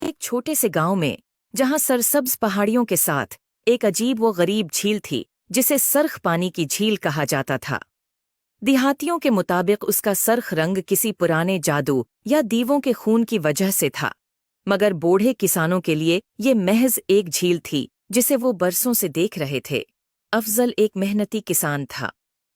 एक छोटे से गांव में, जहां सरसब्ज पहाड़ियों के साथ एक अजीब व गरीब झील थी जिसे सरख पानी की झील कहा जाता था। देहातियों के मुताबिक उसका सरख रंग किसी पुराने जादू या दीवों के खून की वजह से था, मगर बूढ़े किसानों के लिए ये महज एक झील थी जिसे वो बरसों से देख रहे थे। अफजल एक मेहनती किसान था।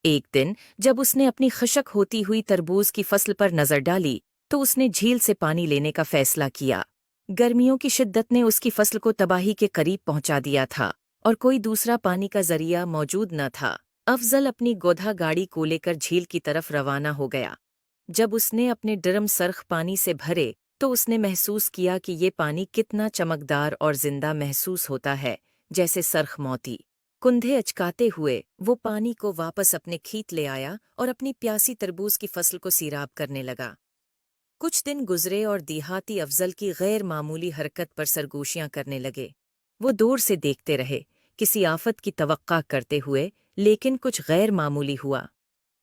एक दिन जब उसने अपनी खशक होती हुई तरबूज की फसल पर नजर डाली तो उसने झील से पानी लेने का फैसला किया। गर्मियों की शिद्दत ने उसकी फसल को तबाही के करीब पहुंचा दिया था और कोई दूसरा पानी का जरिया मौजूद न था। अफजल अपनी गोधा गाड़ी को लेकर झील की तरफ रवाना हो गया। जब उसने अपने ड्रम सरख पानी से भरे तो उसने महसूस किया कि ये पानी कितना चमकदार और जिंदा महसूस होता है, जैसे सरख मोती। कुंधे अचकाते हुए वो पानी को वापस अपने खेत ले आया और अपनी प्यासी तरबूज की फसल को सीराब करने लगा। कुछ दिन गुजरे और देहाती अफजल की गैर मामूली हरकत पर सरगोशियां करने लगे। वो दूर से देखते रहे, किसी आफत की तवक्का करते हुए, लेकिन कुछ गैर मामूली हुआ।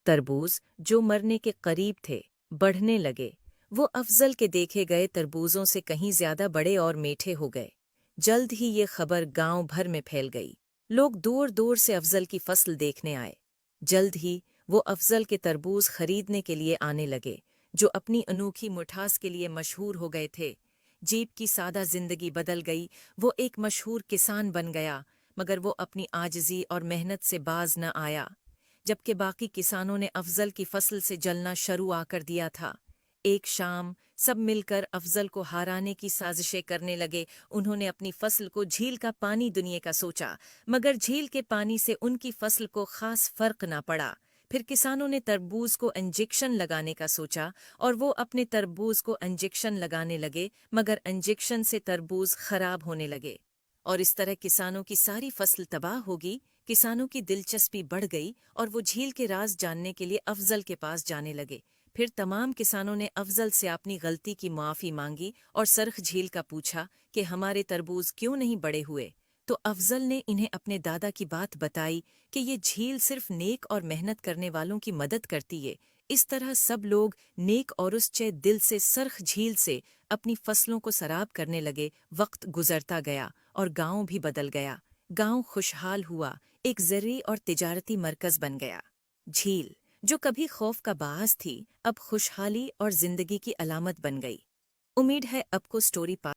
तरबूज, जो मरने के करीब थे, बढ़ने लगे। वो अफजल के देखे गए तरबूजों से कहीं ज्यादा बड़े और मीठे हो गए। जल्द ही ये खबर गांव भर में फैल गई। लोग दूर दूर से अफजल की फसल देखने आए। जल्द ही वो अफजल के तरबूज खरीदने के लिए आने लगे, जो अपनी अनोखी मिठास के लिए मशहूर हो गए थे। जीप की सादा जिंदगी बदल गई। वो एक मशहूर किसान बन गया, मगर वो अपनी आजिज़ी और मेहनत से बाज न आया। जबकि बाकी किसानों ने अफजल की फसल से जलना शुरू आकर दिया था। एक शाम सब मिलकर अफजल को हाराने की साजिशें करने लगे। उन्होंने अपनी फसल को झील का पानी दुनिया का सोचा, मगर झील के पानी से उनकी फसल को खास फर्क ना पड़ा। फिर किसानों ने तरबूज को इंजेक्शन लगाने का सोचा और वो अपने तरबूज को इंजेक्शन लगाने लगे, मगर इंजेक्शन से तरबूज खराब होने लगे और इस तरह किसानों की सारी फसल तबाह होगी। किसानों की दिलचस्पी बढ़ गई और वो झील के राज जानने के लिए अफजल के पास जाने लगे। फिर तमाम किसानों ने अफजल से अपनी गलती की माफ़ी मांगी और सरख झील का पूछा कि हमारे तरबूज क्यों नहीं बड़े हुए। तो अफजल ने इन्हें अपने दादा की बात बताई कि ये झील सिर्फ नेक और मेहनत करने वालों की मदद करती है। इस तरह सब लोग नेक और उसचे दिल से सरख झील से अपनी फसलों को सराब करने लगे। वक्त गुजरता गया और गांव भी बदल गया। गांव खुशहाल हुआ, एक ज़रूरी और तिजारती मरकज बन गया। झील, जो कभी खौफ का बाअस थी, अब खुशहाली और जिंदगी की अलामत बन गई। उम्मीद है आपको स्टोरी